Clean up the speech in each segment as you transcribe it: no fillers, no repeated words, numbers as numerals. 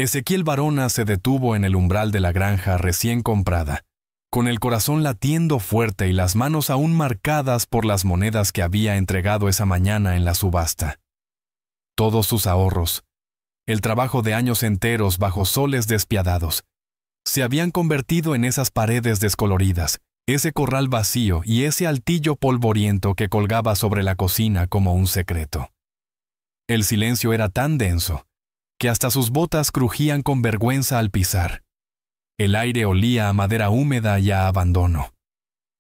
Ezequiel Varona se detuvo en el umbral de la granja recién comprada, con el corazón latiendo fuerte y las manos aún marcadas por las monedas que había entregado esa mañana en la subasta. Todos sus ahorros, el trabajo de años enteros bajo soles despiadados, se habían convertido en esas paredes descoloridas, ese corral vacío y ese altillo polvoriento que colgaba sobre la cocina como un secreto. El silencio era tan denso que hasta sus botas crujían con vergüenza al pisar. El aire olía a madera húmeda y a abandono.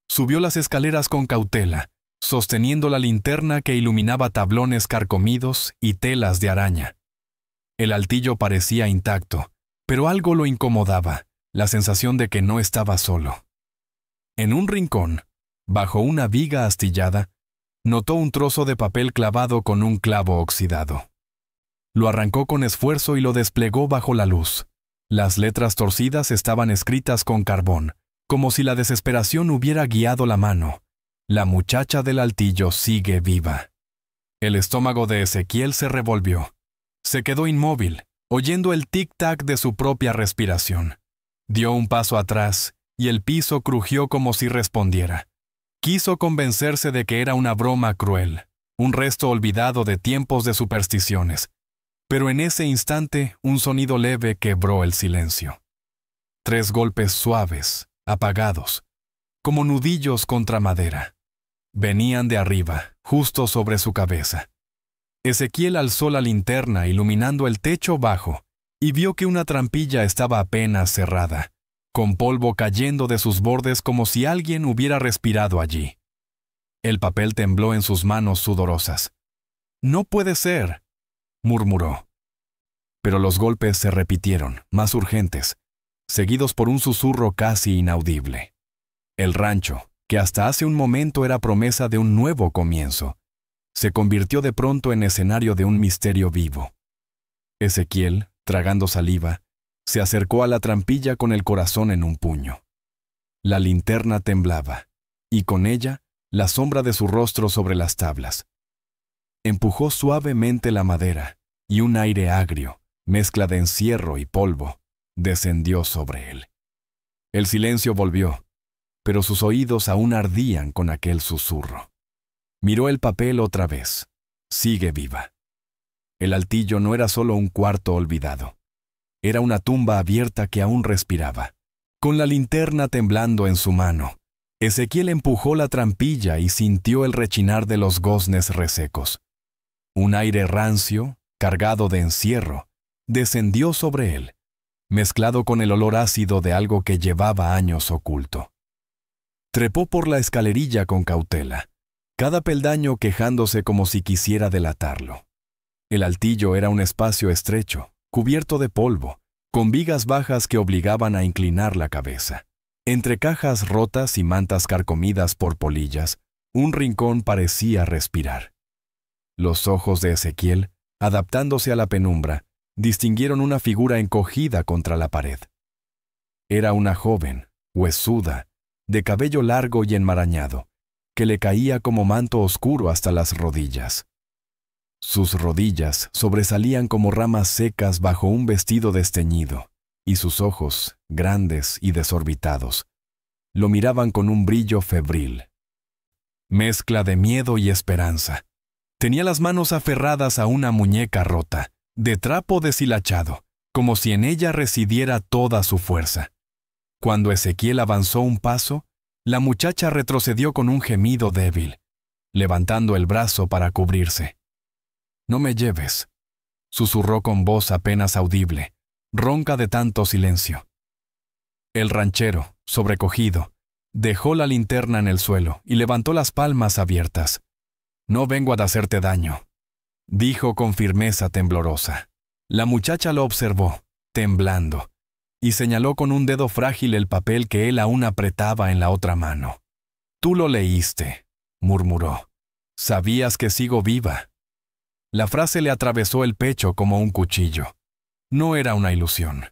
Subió las escaleras con cautela, sosteniendo la linterna que iluminaba tablones carcomidos y telas de araña. El altillo parecía intacto, pero algo lo incomodaba, la sensación de que no estaba solo. En un rincón, bajo una viga astillada, notó un trozo de papel clavado con un clavo oxidado. Lo arrancó con esfuerzo y lo desplegó bajo la luz. Las letras torcidas estaban escritas con carbón, como si la desesperación hubiera guiado la mano. La muchacha del altillo sigue viva. El estómago de Ezequiel se revolvió. Se quedó inmóvil, oyendo el tic-tac de su propia respiración. Dio un paso atrás y el piso crujió como si respondiera. Quiso convencerse de que era una broma cruel, un resto olvidado de tiempos de supersticiones. Pero en ese instante un sonido leve quebró el silencio. 3 golpes suaves, apagados, como nudillos contra madera. Venían de arriba, justo sobre su cabeza. Ezequiel alzó la linterna iluminando el techo bajo y vio que una trampilla estaba apenas cerrada, con polvo cayendo de sus bordes como si alguien hubiera respirado allí. El papel tembló en sus manos sudorosas. «No puede ser», murmuró. Pero los golpes se repitieron, más urgentes, seguidos por un susurro casi inaudible. El rancho, que hasta hace un momento era promesa de un nuevo comienzo, se convirtió de pronto en escenario de un misterio vivo. Ezequiel, tragando saliva, se acercó a la trampilla con el corazón en un puño. La linterna temblaba, y con ella la sombra de su rostro sobre las tablas. Empujó suavemente la madera, y un aire agrio, mezcla de encierro y polvo, descendió sobre él. El silencio volvió, pero sus oídos aún ardían con aquel susurro. Miró el papel otra vez. Sigue viva. El altillo no era solo un cuarto olvidado. Era una tumba abierta que aún respiraba. Con la linterna temblando en su mano, Ezequiel empujó la trampilla y sintió el rechinar de los goznes resecos. Un aire rancio, cargado de encierro, descendió sobre él, mezclado con el olor ácido de algo que llevaba años oculto. Trepó por la escalerilla con cautela, cada peldaño quejándose como si quisiera delatarlo. El altillo era un espacio estrecho, cubierto de polvo, con vigas bajas que obligaban a inclinar la cabeza. Entre cajas rotas y mantas carcomidas por polillas, un rincón parecía respirar. Los ojos de Ezequiel, adaptándose a la penumbra, distinguieron una figura encogida contra la pared. Era una joven, huesuda, de cabello largo y enmarañado, que le caía como manto oscuro hasta las rodillas. Sus rodillas sobresalían como ramas secas bajo un vestido desteñido, y sus ojos, grandes y desorbitados, lo miraban con un brillo febril. Mezcla de miedo y esperanza. Tenía las manos aferradas a una muñeca rota, de trapo deshilachado, como si en ella residiera toda su fuerza. Cuando Ezequiel avanzó un paso, la muchacha retrocedió con un gemido débil, levantando el brazo para cubrirse. «No me lleves», susurró con voz apenas audible, ronca de tanto silencio. El ranchero, sobrecogido, dejó la linterna en el suelo y levantó las palmas abiertas. «No vengo a hacerte daño», dijo con firmeza temblorosa. La muchacha lo observó, temblando, y señaló con un dedo frágil el papel que él aún apretaba en la otra mano. «Tú lo leíste», murmuró. «Sabías que sigo viva». La frase le atravesó el pecho como un cuchillo. No era una ilusión.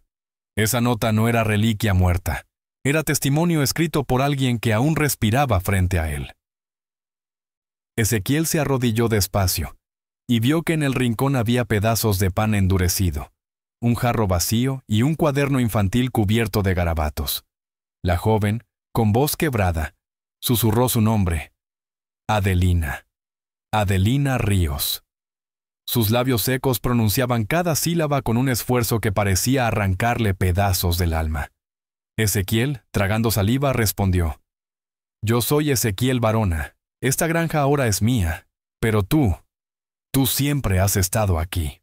Esa nota no era reliquia muerta. Era testimonio escrito por alguien que aún respiraba frente a él. Ezequiel se arrodilló despacio y vio que en el rincón había pedazos de pan endurecido, un jarro vacío y un cuaderno infantil cubierto de garabatos. La joven, con voz quebrada, susurró su nombre. Adelina. Adelina Ríos. Sus labios secos pronunciaban cada sílaba con un esfuerzo que parecía arrancarle pedazos del alma. Ezequiel, tragando saliva, respondió: «Yo soy Ezequiel Barona. Esta granja ahora es mía, pero tú siempre has estado aquí».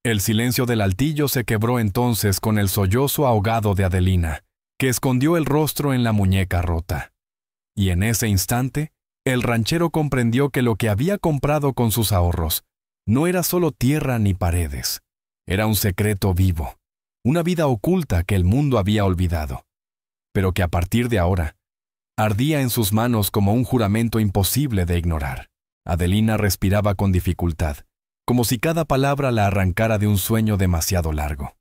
El silencio del altillo se quebró entonces con el sollozo ahogado de Adelina, que escondió el rostro en la muñeca rota. Y en ese instante, el ranchero comprendió que lo que había comprado con sus ahorros no era solo tierra ni paredes, era un secreto vivo, una vida oculta que el mundo había olvidado, pero que a partir de ahora ardía en sus manos como un juramento imposible de ignorar. Adelina respiraba con dificultad, como si cada palabra la arrancara de un sueño demasiado largo.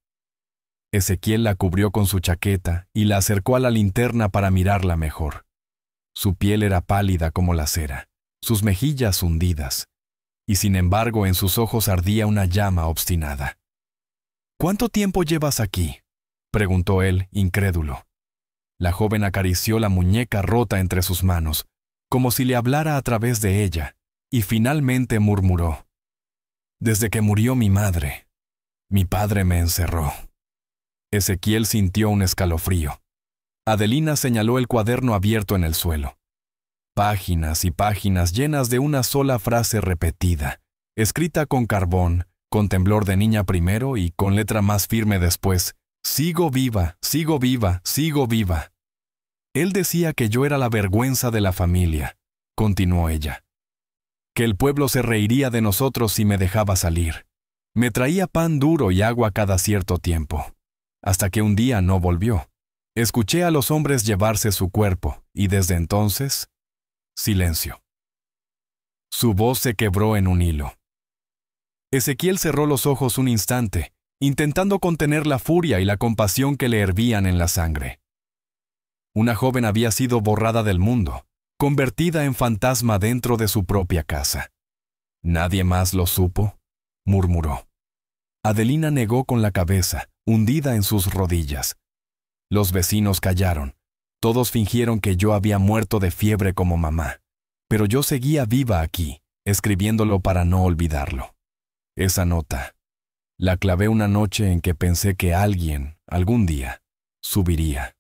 Ezequiel la cubrió con su chaqueta y la acercó a la linterna para mirarla mejor. Su piel era pálida como la cera, sus mejillas hundidas, y sin embargo en sus ojos ardía una llama obstinada. «¿Cuánto tiempo llevas aquí?», preguntó él, incrédulo. La joven acarició la muñeca rota entre sus manos, como si le hablara a través de ella, y finalmente murmuró: «Desde que murió mi madre, mi padre me encerró». Ezequiel sintió un escalofrío. Adelina señaló el cuaderno abierto en el suelo. Páginas y páginas llenas de una sola frase repetida, escrita con carbón, con temblor de niña primero y con letra más firme después: «Sigo viva, sigo viva, sigo viva». «Él decía que yo era la vergüenza de la familia», continuó ella. «Que el pueblo se reiría de nosotros si me dejaba salir. Me traía pan duro y agua cada cierto tiempo. Hasta que un día no volvió. Escuché a los hombres llevarse su cuerpo, y desde entonces, silencio». Su voz se quebró en un hilo. Ezequiel cerró los ojos un instante, intentando contener la furia y la compasión que le hervían en la sangre. Una joven había sido borrada del mundo, convertida en fantasma dentro de su propia casa. «¿Nadie más lo supo?», murmuró. Adelina negó con la cabeza, hundida en sus rodillas. Los vecinos callaron. Todos fingieron que yo había muerto de fiebre como mamá, pero yo seguía viva aquí, escribiéndolo para no olvidarlo. Esa nota la clavé una noche en que pensé que alguien, algún día, subiría.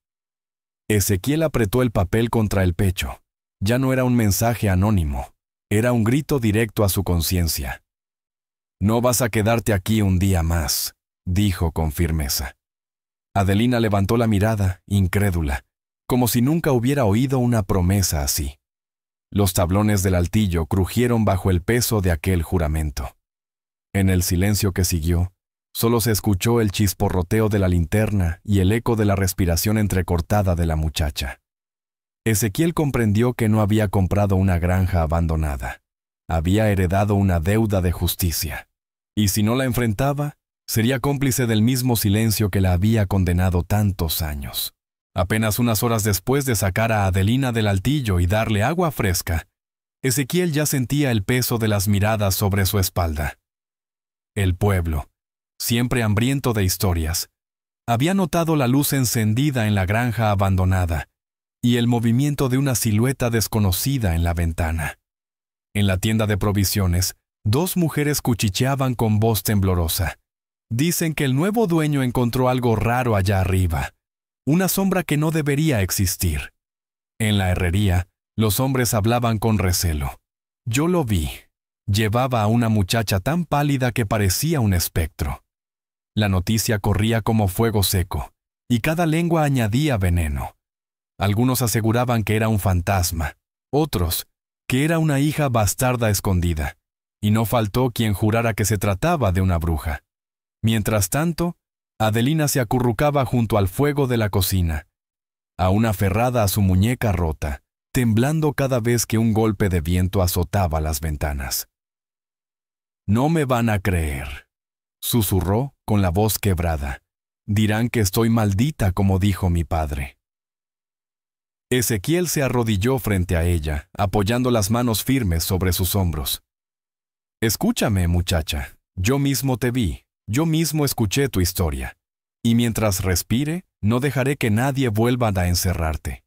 Ezequiel apretó el papel contra el pecho. Ya no era un mensaje anónimo, era un grito directo a su conciencia. «No vas a quedarte aquí un día más», dijo con firmeza. Adelina levantó la mirada, incrédula, como si nunca hubiera oído una promesa así. Los tablones del altillo crujieron bajo el peso de aquel juramento. En el silencio que siguió, solo se escuchó el chisporroteo de la linterna y el eco de la respiración entrecortada de la muchacha. Ezequiel comprendió que no había comprado una granja abandonada. Había heredado una deuda de justicia. Y si no la enfrentaba, sería cómplice del mismo silencio que la había condenado tantos años. Apenas unas horas después de sacar a Adelina del altillo y darle agua fresca, Ezequiel ya sentía el peso de las miradas sobre su espalda. El pueblo, siempre hambriento de historias, había notado la luz encendida en la granja abandonada y el movimiento de una silueta desconocida en la ventana. En la tienda de provisiones, dos mujeres cuchicheaban con voz temblorosa. Dicen que el nuevo dueño encontró algo raro allá arriba, una sombra que no debería existir. En la herrería, los hombres hablaban con recelo. Yo lo vi. Llevaba a una muchacha tan pálida que parecía un espectro. La noticia corría como fuego seco, y cada lengua añadía veneno. Algunos aseguraban que era un fantasma, otros, que era una hija bastarda escondida, y no faltó quien jurara que se trataba de una bruja. Mientras tanto, Adelina se acurrucaba junto al fuego de la cocina, aún aferrada a su muñeca rota, temblando cada vez que un golpe de viento azotaba las ventanas. «No me van a creer», susurró con la voz quebrada. «Dirán que estoy maldita, como dijo mi padre». Ezequiel se arrodilló frente a ella, apoyando las manos firmes sobre sus hombros. «Escúchame, muchacha, yo mismo te vi, yo mismo escuché tu historia, y mientras respire, no dejaré que nadie vuelva a encerrarte.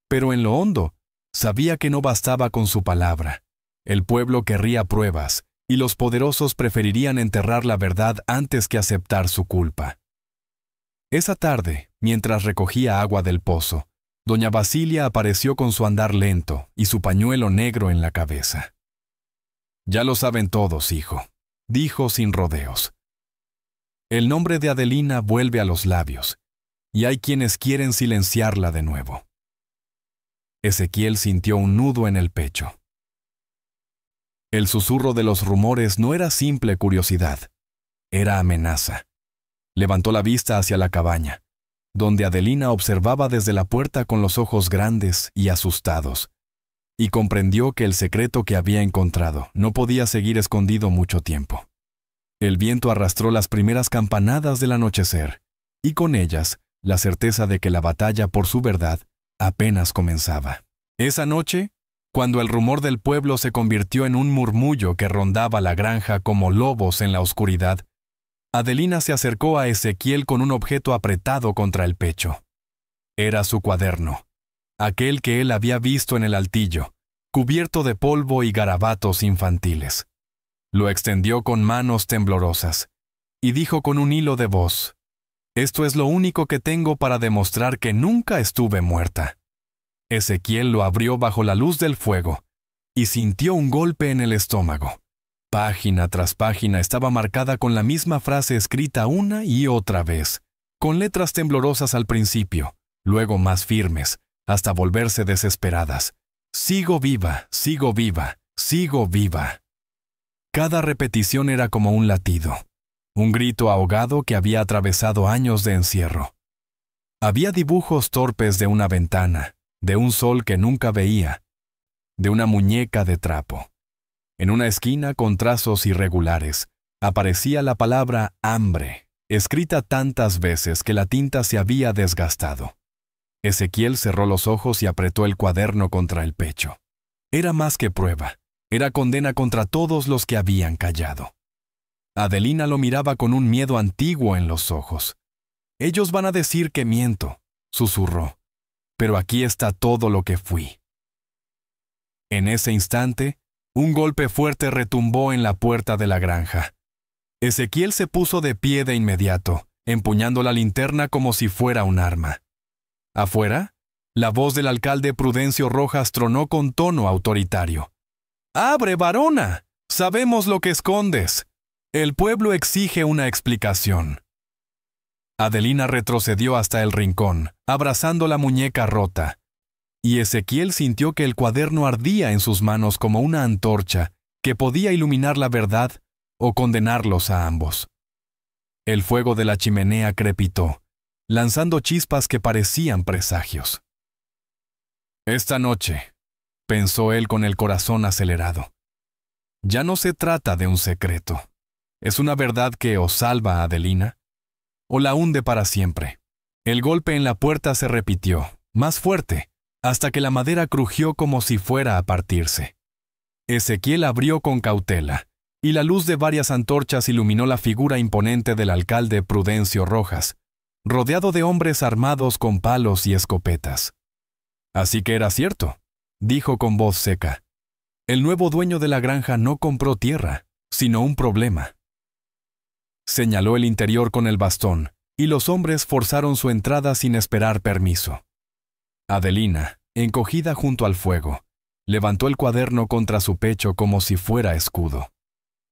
Pero en lo hondo, sabía que no bastaba con su palabra. El pueblo querría pruebas, y los poderosos preferirían enterrar la verdad antes que aceptar su culpa. Esa tarde, mientras recogía agua del pozo, doña Basilia apareció con su andar lento y su pañuelo negro en la cabeza. «Ya lo saben todos, hijo», dijo sin rodeos. El nombre de Adelina vuelve a los labios, y hay quienes quieren silenciarla de nuevo. Ezequiel sintió un nudo en el pecho. El susurro de los rumores no era simple curiosidad, era amenaza. Levantó la vista hacia la cabaña, donde Adelina observaba desde la puerta con los ojos grandes y asustados, y comprendió que el secreto que había encontrado no podía seguir escondido mucho tiempo. El viento arrastró las primeras campanadas del anochecer, y con ellas la certeza de que la batalla por su verdad apenas comenzaba. Esa noche, cuando el rumor del pueblo se convirtió en un murmullo que rondaba la granja como lobos en la oscuridad, Adelina se acercó a Ezequiel con un objeto apretado contra el pecho. Era su cuaderno, aquel que él había visto en el altillo, cubierto de polvo y garabatos infantiles. Lo extendió con manos temblorosas, y dijo con un hilo de voz: «Esto es lo único que tengo para demostrar que nunca estuve muerta». Ezequiel lo abrió bajo la luz del fuego, y sintió un golpe en el estómago. Página tras página estaba marcada con la misma frase escrita una y otra vez, con letras temblorosas al principio, luego más firmes, hasta volverse desesperadas. «Sigo viva, sigo viva, sigo viva». Cada repetición era como un latido, un grito ahogado que había atravesado años de encierro. Había dibujos torpes de una ventana, de un sol que nunca veía, de una muñeca de trapo. En una esquina con trazos irregulares, aparecía la palabra hambre, escrita tantas veces que la tinta se había desgastado. Ezequiel cerró los ojos y apretó el cuaderno contra el pecho. Era más que prueba. Era condena contra todos los que habían callado. Adelina lo miraba con un miedo antiguo en los ojos. «Ellos van a decir que miento», susurró, «pero aquí está todo lo que fui». En ese instante, un golpe fuerte retumbó en la puerta de la granja. Ezequiel se puso de pie de inmediato, empuñando la linterna como si fuera un arma. Afuera, la voz del alcalde Prudencio Rojas tronó con tono autoritario. «¡Abre, varona! Sabemos lo que escondes. El pueblo exige una explicación». Adelina retrocedió hasta el rincón, abrazando la muñeca rota, y Ezequiel sintió que el cuaderno ardía en sus manos como una antorcha que podía iluminar la verdad o condenarlos a ambos. El fuego de la chimenea crepitó, lanzando chispas que parecían presagios. «Esta noche», pensó él con el corazón acelerado, «ya no se trata de un secreto. Es una verdad que o salva a Adelina, o la hunde para siempre». El golpe en la puerta se repitió, más fuerte, hasta que la madera crujió como si fuera a partirse. Ezequiel abrió con cautela, y la luz de varias antorchas iluminó la figura imponente del alcalde Prudencio Rojas, rodeado de hombres armados con palos y escopetas. «Así que era cierto», dijo con voz seca. «El nuevo dueño de la granja no compró tierra, sino un problema». Señaló el interior con el bastón, y los hombres forzaron su entrada sin esperar permiso. Adelina, encogida junto al fuego, levantó el cuaderno contra su pecho como si fuera escudo.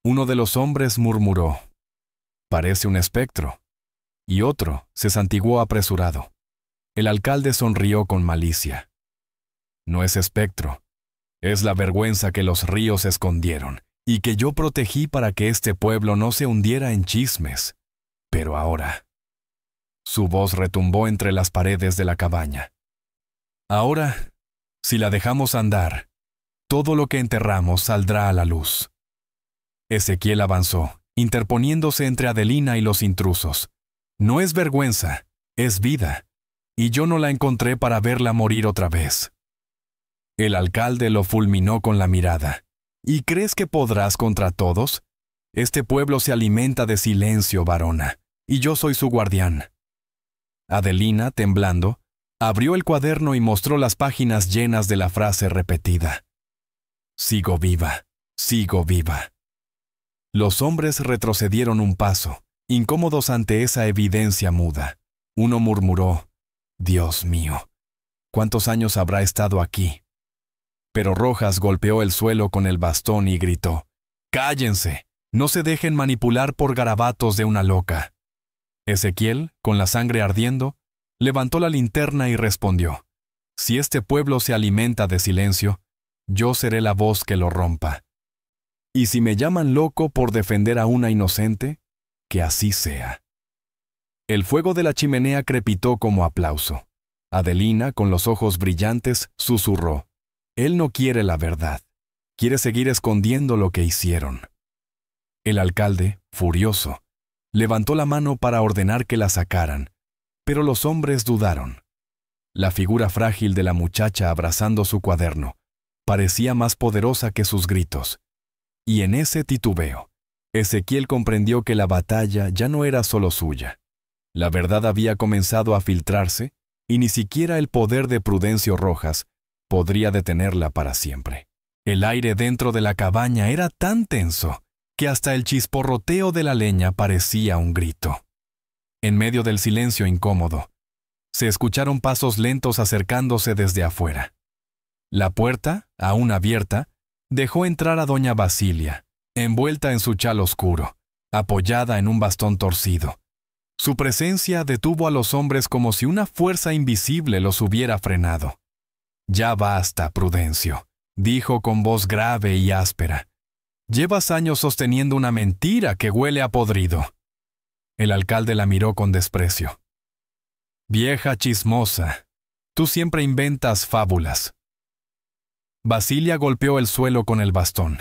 Uno de los hombres murmuró: «Parece un espectro», y otro se santiguó apresurado. El alcalde sonrió con malicia. «No es espectro, es la vergüenza que los ríos escondieron y que yo protegí para que este pueblo no se hundiera en chismes. Pero ahora…» Su voz retumbó entre las paredes de la cabaña. «Ahora, si la dejamos andar, todo lo que enterramos saldrá a la luz». Ezequiel avanzó, interponiéndose entre Adelina y los intrusos. «No es vergüenza, es vida, y yo no la encontré para verla morir otra vez». El alcalde lo fulminó con la mirada. «¿Y crees que podrás contra todos? Este pueblo se alimenta de silencio, varona, y yo soy su guardián. Adelina, temblando, abrió el cuaderno y mostró las páginas llenas de la frase repetida: Sigo viva, sigo viva. Los hombres retrocedieron un paso, incómodos ante esa evidencia muda. Uno murmuró: Dios mío, ¿cuántos años habrá estado aquí? Pero Rojas golpeó el suelo con el bastón y gritó: ¡Cállense! No se dejen manipular por garabatos de una loca. Ezequiel, con la sangre ardiendo, levantó la linterna y respondió: Si este pueblo se alimenta de silencio, yo seré la voz que lo rompa. Y si me llaman loco por defender a una inocente, que así sea. El fuego de la chimenea crepitó como aplauso. Adelina, con los ojos brillantes, susurró: Él no quiere la verdad. Quiere seguir escondiendo lo que hicieron. El alcalde, furioso, levantó la mano para ordenar que la sacaran, pero los hombres dudaron. La figura frágil de la muchacha abrazando su cuaderno parecía más poderosa que sus gritos. Y en ese titubeo, Ezequiel comprendió que la batalla ya no era solo suya. La verdad había comenzado a filtrarse y ni siquiera el poder de Prudencio Rojas podría detenerla para siempre. El aire dentro de la cabaña era tan tenso que hasta el chisporroteo de la leña parecía un grito. En medio del silencio incómodo, se escucharon pasos lentos acercándose desde afuera. La puerta, aún abierta, dejó entrar a doña Basilia, envuelta en su chal oscuro, apoyada en un bastón torcido. Su presencia detuvo a los hombres como si una fuerza invisible los hubiera frenado. «Ya basta, Prudencio», dijo con voz grave y áspera. «Llevas años sosteniendo una mentira que huele a podrido». El alcalde la miró con desprecio. «Vieja chismosa, tú siempre inventas fábulas». Basilia golpeó el suelo con el bastón.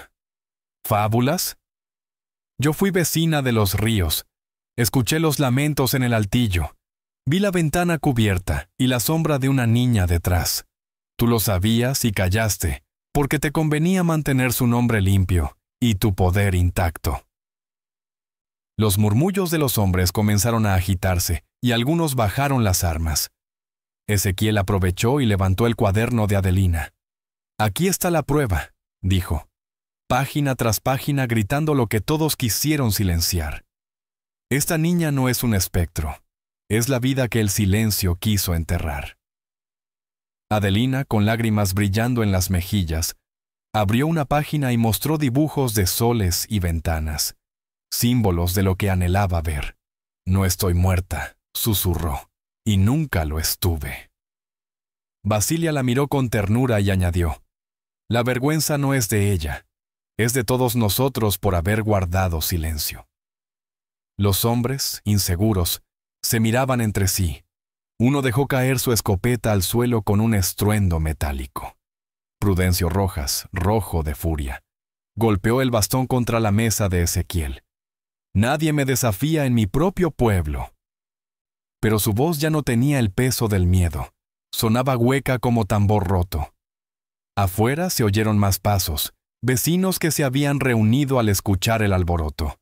¿Fábulas? Yo fui vecina de los Ríos. Escuché los lamentos en el altillo. Vi la ventana cubierta y la sombra de una niña detrás. Tú lo sabías y callaste, porque te convenía mantener su nombre limpio y tu poder intacto. Los murmullos de los hombres comenzaron a agitarse y algunos bajaron las armas. Ezequiel aprovechó y levantó el cuaderno de Adelina. «Aquí está la prueba», dijo, página tras página gritando lo que todos quisieron silenciar. «Esta niña no es un espectro, es la vida que el silencio quiso enterrar». Adelina, con lágrimas brillando en las mejillas, abrió una página y mostró dibujos de soles y ventanas, símbolos de lo que anhelaba ver. «No estoy muerta», susurró, «y nunca lo estuve». Basilia la miró con ternura y añadió: «La vergüenza no es de ella, es de todos nosotros por haber guardado silencio». Los hombres, inseguros, se miraban entre sí. Uno dejó caer su escopeta al suelo con un estruendo metálico. Prudencio Rojas, rojo de furia, golpeó el bastón contra la mesa de Ezequiel. «Nadie me desafía en mi propio pueblo». Pero su voz ya no tenía el peso del miedo. Sonaba hueca como tambor roto. Afuera se oyeron más pasos, vecinos que se habían reunido al escuchar el alboroto.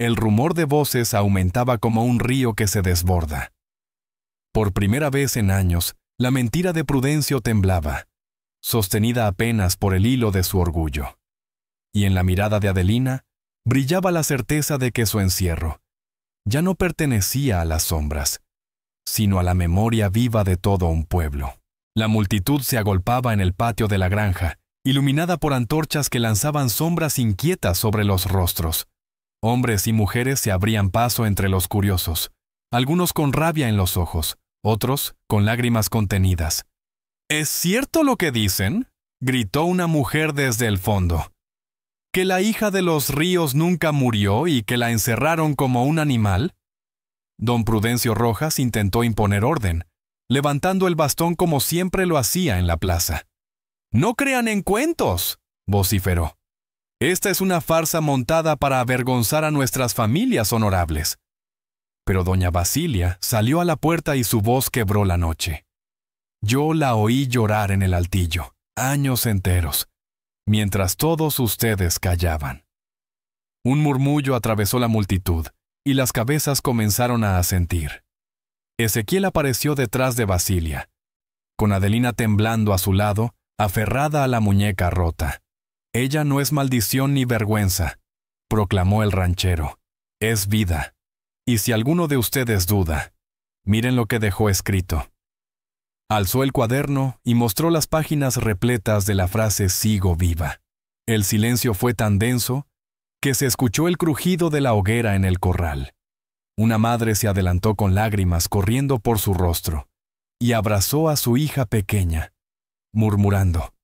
El rumor de voces aumentaba como un río que se desborda. Por primera vez en años, la mentira de Prudencio temblaba, sostenida apenas por el hilo de su orgullo. Y en la mirada de Adelina brillaba la certeza de que su encierro ya no pertenecía a las sombras, sino a la memoria viva de todo un pueblo. La multitud se agolpaba en el patio de la granja, iluminada por antorchas que lanzaban sombras inquietas sobre los rostros. Hombres y mujeres se abrían paso entre los curiosos, algunos con rabia en los ojos, otros con lágrimas contenidas. «¿Es cierto lo que dicen?», gritó una mujer desde el fondo. «¿Que la hija de los Ríos nunca murió y que la encerraron como un animal?». Don Prudencio Rojas intentó imponer orden, levantando el bastón como siempre lo hacía en la plaza. «No crean en cuentos», vociferó. «Esta es una farsa montada para avergonzar a nuestras familias honorables». Pero doña Basilia salió a la puerta y su voz quebró la noche. «Yo la oí llorar en el altillo, años enteros, mientras todos ustedes callaban». Un murmullo atravesó la multitud, y las cabezas comenzaron a asentir. Ezequiel apareció detrás de Basilia, con Adelina temblando a su lado, aferrada a la muñeca rota. «Ella no es maldición ni vergüenza», proclamó el ranchero. «Es vida. Y si alguno de ustedes duda, miren lo que dejó escrito». Alzó el cuaderno y mostró las páginas repletas de la frase «Sigo viva». El silencio fue tan denso que se escuchó el crujido de la hoguera en el corral. Una madre se adelantó con lágrimas corriendo por su rostro y abrazó a su hija pequeña, murmurando: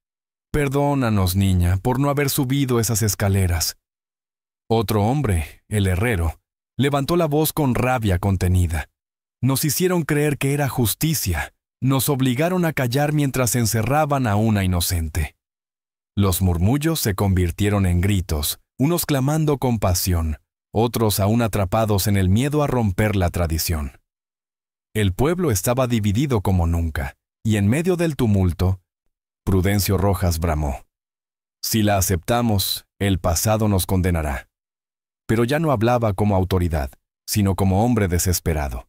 «Perdónanos, niña, por no haber subido esas escaleras». Otro hombre, el herrero, levantó la voz con rabia contenida. «Nos hicieron creer que era justicia. Nos obligaron a callar mientras encerraban a una inocente». Los murmullos se convirtieron en gritos, unos clamando con pasión, otros aún atrapados en el miedo a romper la tradición. El pueblo estaba dividido como nunca, y en medio del tumulto, Prudencio Rojas bramó: «Si la aceptamos, el pasado nos condenará». Pero ya no hablaba como autoridad, sino como hombre desesperado.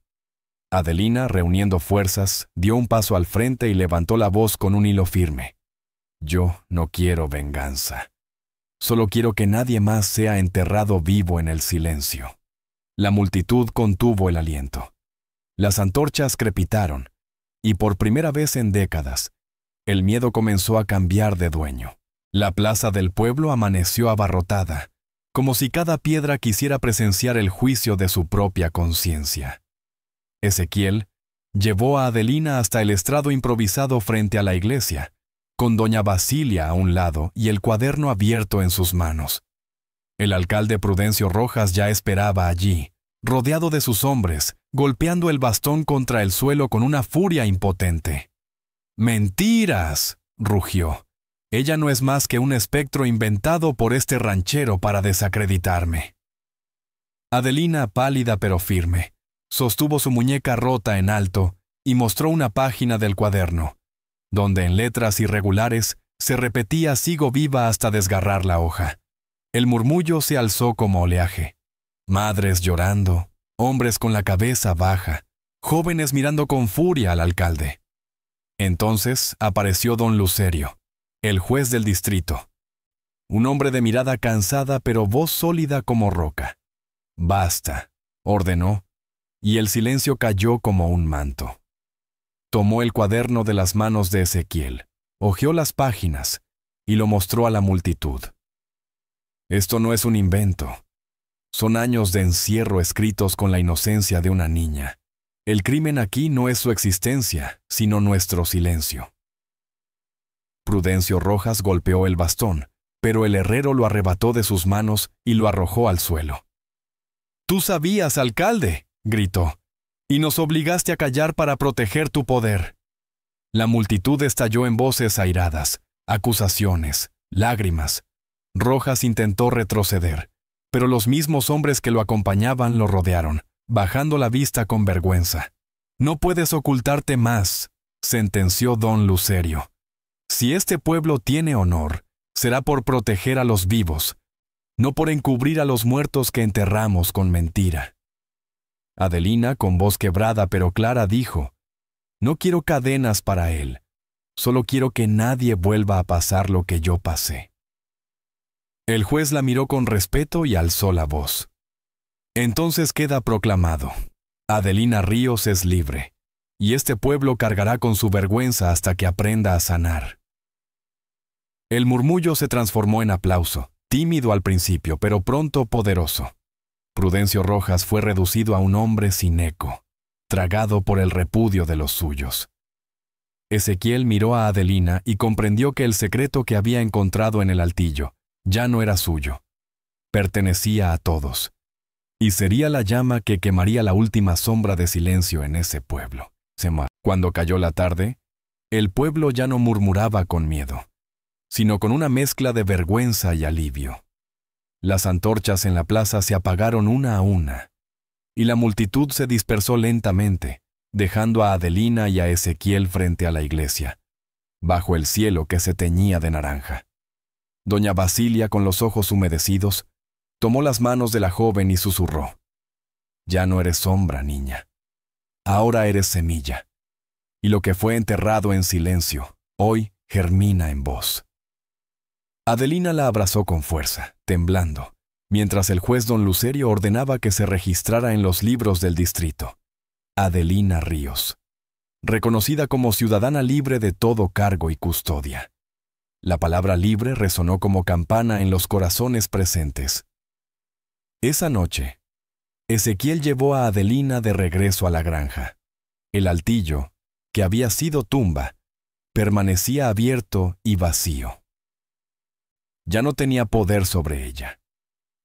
Adelina, reuniendo fuerzas, dio un paso al frente y levantó la voz con un hilo firme: «Yo no quiero venganza. Solo quiero que nadie más sea enterrado vivo en el silencio». La multitud contuvo el aliento. Las antorchas crepitaron, y por primera vez en décadas, el miedo comenzó a cambiar de dueño. La plaza del pueblo amaneció abarrotada, como si cada piedra quisiera presenciar el juicio de su propia conciencia. Ezequiel llevó a Adelina hasta el estrado improvisado frente a la iglesia, con doña Basilia a un lado y el cuaderno abierto en sus manos. El alcalde Prudencio Rojas ya esperaba allí, rodeado de sus hombres, golpeando el bastón contra el suelo con una furia impotente. «¡Mentiras!», rugió. «Ella no es más que un espectro inventado por este ranchero para desacreditarme». Adelina, pálida pero firme, sostuvo su muñeca rota en alto y mostró una página del cuaderno, donde en letras irregulares se repetía «Sigo viva» hasta desgarrar la hoja. El murmullo se alzó como oleaje. Madres llorando, hombres con la cabeza baja, jóvenes mirando con furia al alcalde. Entonces apareció don Lucerio, el juez del distrito. Un hombre de mirada cansada pero voz sólida como roca. «Basta», ordenó, y el silencio cayó como un manto. Tomó el cuaderno de las manos de Ezequiel, hojeó las páginas y lo mostró a la multitud. «Esto no es un invento. Son años de encierro escritos con la inocencia de una niña. El crimen aquí no es su existencia, sino nuestro silencio». Prudencio Rojas golpeó el bastón, pero el herrero lo arrebató de sus manos y lo arrojó al suelo. «¡Tú sabías, alcalde!», gritó, «y nos obligaste a callar para proteger tu poder». La multitud estalló en voces airadas, acusaciones, lágrimas. Rojas intentó retroceder, pero los mismos hombres que lo acompañaban lo rodearon, bajando la vista con vergüenza. «No puedes ocultarte más», sentenció don Lucerio. «Si este pueblo tiene honor, será por proteger a los vivos, no por encubrir a los muertos que enterramos con mentira». Adelina, con voz quebrada pero clara, dijo: «No quiero cadenas para él, solo quiero que nadie vuelva a pasar lo que yo pasé». El juez la miró con respeto y alzó la voz. «Entonces queda proclamado: Adelina Ríos es libre, y este pueblo cargará con su vergüenza hasta que aprenda a sanar». El murmullo se transformó en aplauso, tímido al principio, pero pronto poderoso. Prudencio Rojas fue reducido a un hombre sin eco, tragado por el repudio de los suyos. Ezequiel miró a Adelina y comprendió que el secreto que había encontrado en el altillo ya no era suyo. Pertenecía a todos, y sería la llama que quemaría la última sombra de silencio en ese pueblo. Cuando cayó la tarde, el pueblo ya no murmuraba con miedo, sino con una mezcla de vergüenza y alivio. Las antorchas en la plaza se apagaron una a una, y la multitud se dispersó lentamente, dejando a Adelina y a Ezequiel frente a la iglesia, bajo el cielo que se teñía de naranja. Doña Basilia, con los ojos humedecidos, Tomó las manos de la joven y susurró: «Ya no eres sombra, niña. Ahora eres semilla. Y lo que fue enterrado en silencio, hoy germina en voz». Adelina la abrazó con fuerza, temblando, mientras el juez don Lucerio ordenaba que se registrara en los libros del distrito: Adelina Ríos, reconocida como ciudadana libre de todo cargo y custodia. La palabra libre resonó como campana en los corazones presentes. Esa noche, Ezequiel llevó a Adelina de regreso a la granja. El altillo, que había sido tumba, permanecía abierto y vacío. Ya no tenía poder sobre ella.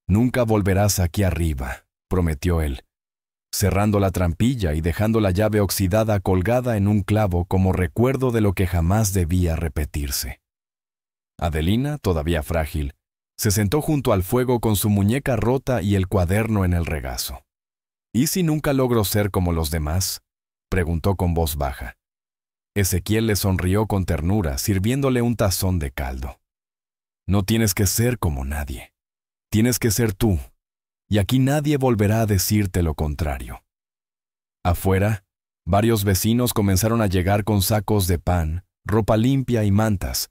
«Nunca volverás aquí arriba», prometió él, cerrando la trampilla y dejando la llave oxidada colgada en un clavo como recuerdo de lo que jamás debía repetirse. Adelina, todavía frágil, se sentó junto al fuego con su muñeca rota y el cuaderno en el regazo. «¿Y si nunca logro ser como los demás?», preguntó con voz baja. Ezequiel le sonrió con ternura, sirviéndole un tazón de caldo. «No tienes que ser como nadie. Tienes que ser tú, y aquí nadie volverá a decirte lo contrario». Afuera, varios vecinos comenzaron a llegar con sacos de pan, ropa limpia y mantas,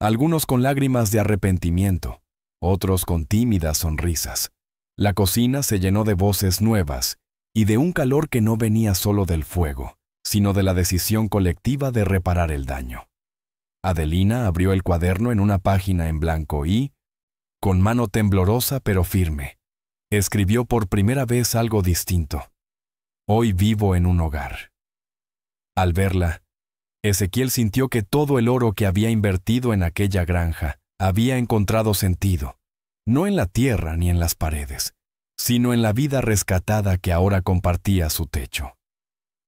algunos con lágrimas de arrepentimiento, otros con tímidas sonrisas. La cocina se llenó de voces nuevas y de un calor que no venía solo del fuego, sino de la decisión colectiva de reparar el daño. Adelina abrió el cuaderno en una página en blanco y, con mano temblorosa pero firme, escribió por primera vez algo distinto: «Hoy vivo en un hogar». Al verla, Ezequiel sintió que todo el oro que había invertido en aquella granja había encontrado sentido, no en la tierra ni en las paredes, sino en la vida rescatada que ahora compartía su techo.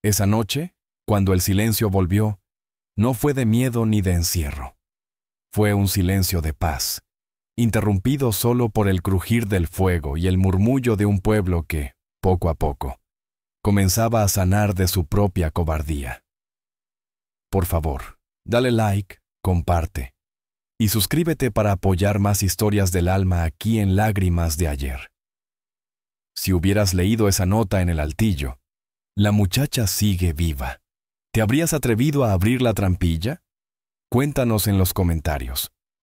Esa noche, cuando el silencio volvió, no fue de miedo ni de encierro. Fue un silencio de paz, interrumpido solo por el crujir del fuego y el murmullo de un pueblo que, poco a poco, comenzaba a sanar de su propia cobardía. Por favor, dale like, comparte y suscríbete para apoyar más historias del alma aquí en Lágrimas de Ayer. Si hubieras leído esa nota en el altillo, la muchacha sigue viva. ¿Te habrías atrevido a abrir la trampilla? Cuéntanos en los comentarios.